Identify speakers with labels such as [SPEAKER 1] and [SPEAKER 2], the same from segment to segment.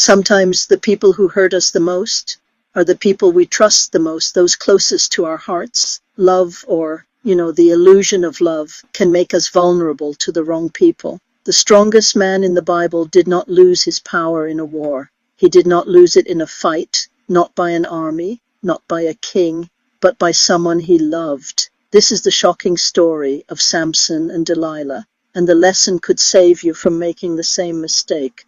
[SPEAKER 1] Sometimes the people who hurt us the most are the people we trust the most, those closest to our hearts. Love, or, the illusion of love, can make us vulnerable to the wrong people. The strongest man in the Bible did not lose his power in a war. He did not lose it in a fight, not by an army, not by a king, but by someone he loved. This is the shocking story of Samson and Delilah, and the lesson could save you from making the same mistake.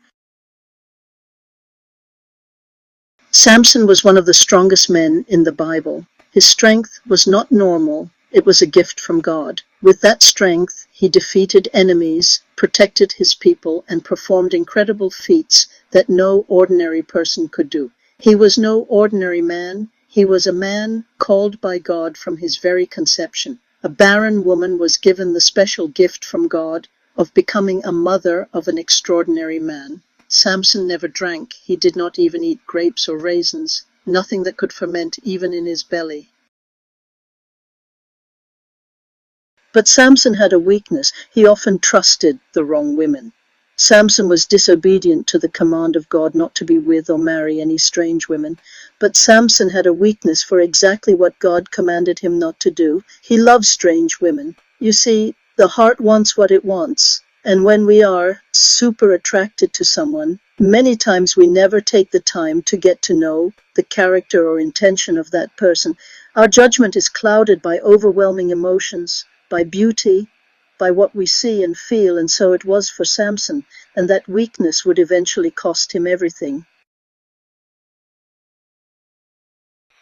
[SPEAKER 1] Samson was one of the strongest men in the Bible. His strength was not normal, it was a gift from God. With that strength, he defeated enemies, protected his people, and performed incredible feats that no ordinary person could do. He was no ordinary man. He was a man called by God from his very conception. A barren woman was given the special gift from God of becoming a mother of an extraordinary man. Samson never drank. He did not even eat grapes or raisins, nothing that could ferment even in his belly. But Samson had a weakness. He often trusted the wrong women. Samson was disobedient to the command of God not to be with or marry any strange women. But Samson had a weakness for exactly what God commanded him not to do. He loved strange women. You see, the heart wants what it wants. And when we are super attracted to someone, many times we never take the time to get to know the character or intention of that person. Our judgment is clouded by overwhelming emotions, by beauty, by what we see and feel, and so it was for Samson, and that weakness would eventually cost him everything.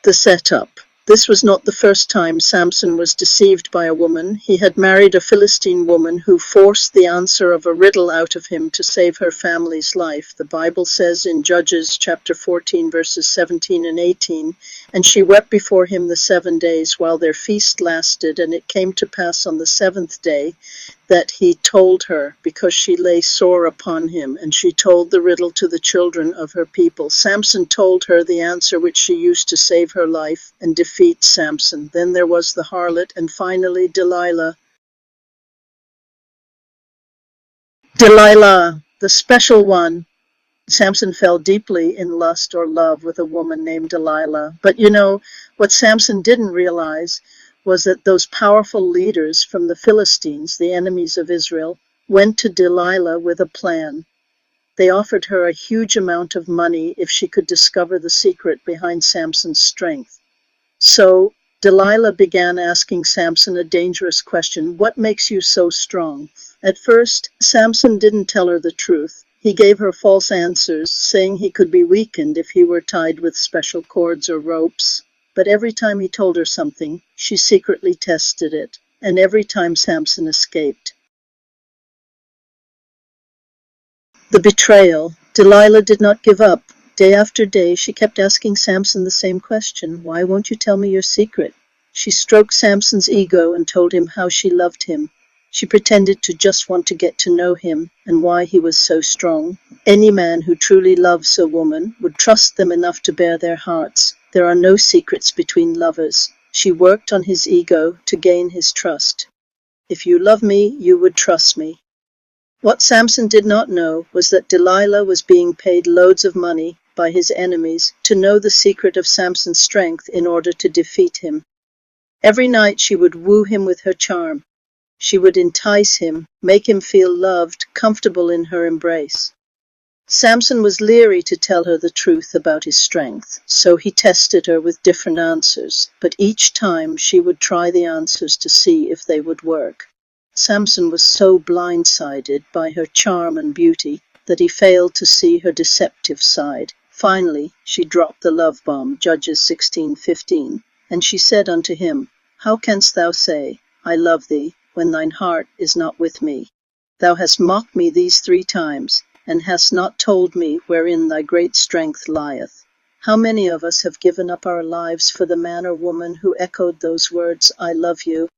[SPEAKER 1] The setup. This was not the first time Samson was deceived by a woman. He had married a Philistine woman who forced the answer of a riddle out of him to save her family's life. The Bible says in Judges chapter 14 verses 17 and 18, "And she wept before him the 7 days while their feast lasted, and it came to pass on the 7th day that he told her, because she lay sore upon him, and she told the riddle to the children of her people." Samson told her the answer which she used to save her life and defeat Samson. Then there was the harlot, and finally Delilah. Delilah, the special one. Samson fell deeply in lust or love with a woman named Delilah. But what Samson didn't realize was that those powerful leaders from the Philistines, the enemies of Israel, went to Delilah with a plan. They offered her a huge amount of money if she could discover the secret behind Samson's strength. So Delilah began asking Samson a dangerous question: "What makes you so strong?" At first, Samson didn't tell her the truth. He gave her false answers, saying he could be weakened if he were tied with special cords or ropes. But every time he told her something, she secretly tested it, and every time Samson escaped. The betrayal. Delilah did not give up. Day after day, she kept asking Samson the same question: "Why won't you tell me your secret?" She stroked Samson's ego and told him how she loved him. She pretended to just want to get to know him and why he was so strong. Any man who truly loves a woman would trust them enough to bare their hearts. There are no secrets between lovers. She worked on his ego to gain his trust. "If you love me, you would trust me." What Samson did not know was that Delilah was being paid loads of money by his enemies to know the secret of Samson's strength in order to defeat him. Every night she would woo him with her charm. She would entice him, make him feel loved, comfortable in her embrace. Samson was leery to tell her the truth about his strength, so he tested her with different answers, but each time she would try the answers to see if they would work. Samson was so blindsided by her charm and beauty that he failed to see her deceptive side. Finally, she dropped the love bomb, Judges 16:15, and she said unto him, "How canst thou say, I love thee, when thine heart is not with me? Thou hast mocked me these 3 times, and hast not told me wherein thy great strength lieth." How many of us have given up our lives for the man or woman who echoed those words, "I love you,"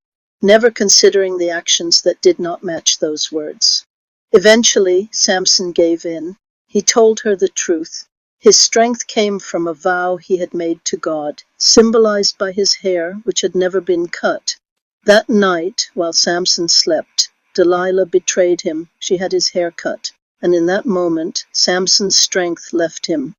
[SPEAKER 1] never considering the actions that did not match those words? Eventually, Samson gave in. He told her the truth. His strength came from a vow he had made to God, symbolized by his hair, which had never been cut. That night, while Samson slept, Delilah betrayed him. She had his hair cut. And in that moment, Samson's strength left him.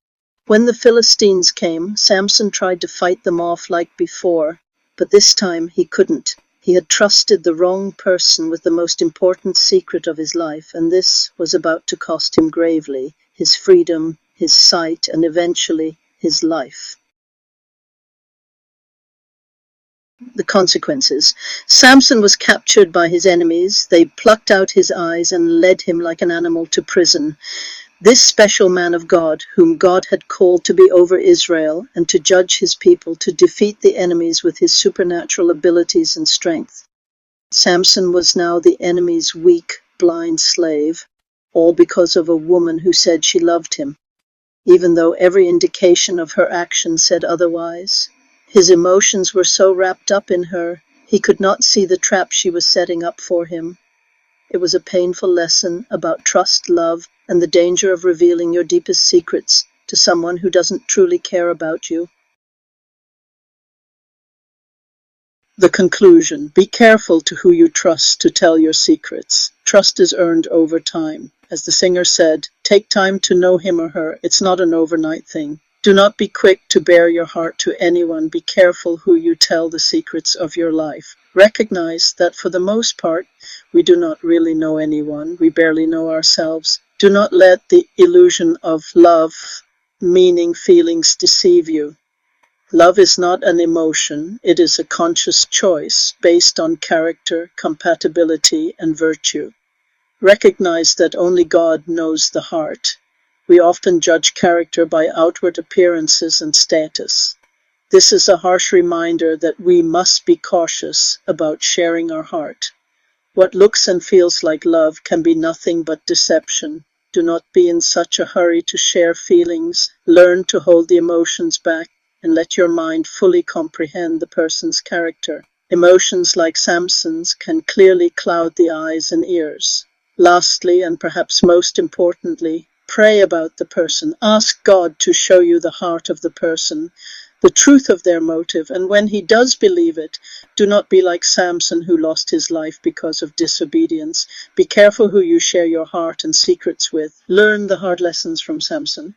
[SPEAKER 1] When the Philistines came, Samson tried to fight them off like before, but this time he couldn't. He had trusted the wrong person with the most important secret of his life, and this was about to cost him gravely: his freedom, his sight, and eventually his life. The consequences. Samson was captured by his enemies. They plucked out his eyes and led him like an animal to prison. This special man of God, whom God had called to be over Israel and to judge his people, to defeat the enemies with his supernatural abilities and strength. Samson was now the enemy's weak, blind slave, all because of a woman who said she loved him, even though every indication of her action said otherwise. His emotions were so wrapped up in her, he could not see the trap she was setting up for him. It was a painful lesson about trust, love, and the danger of revealing your deepest secrets to someone who doesn't truly care about you. The conclusion: be careful to who you trust to tell your secrets. Trust is earned over time. As the singer said, take time to know him or her. It's not an overnight thing. Do not be quick to bare your heart to anyone. Be careful who you tell the secrets of your life. Recognize that for the most part, we do not really know anyone. We barely know ourselves. Do not let the illusion of love, meaning, feelings deceive you. Love is not an emotion. It is a conscious choice based on character, compatibility, and virtue. Recognize that only God knows the heart. We often judge character by outward appearances and status. This is a harsh reminder that we must be cautious about sharing our heart. What looks and feels like love can be nothing but deception. Do not be in such a hurry to share feelings. Learn to hold the emotions back and let your mind fully comprehend the person's character. Emotions like Samson's can clearly cloud the eyes and ears. Lastly, and perhaps most importantly, pray about the person. Ask God to show you the heart of the person, the truth of their motive, and when he does believe it, do not be like Samson, who lost his life because of disobedience. Be careful who you share your heart and secrets with. Learn the hard lessons from Samson.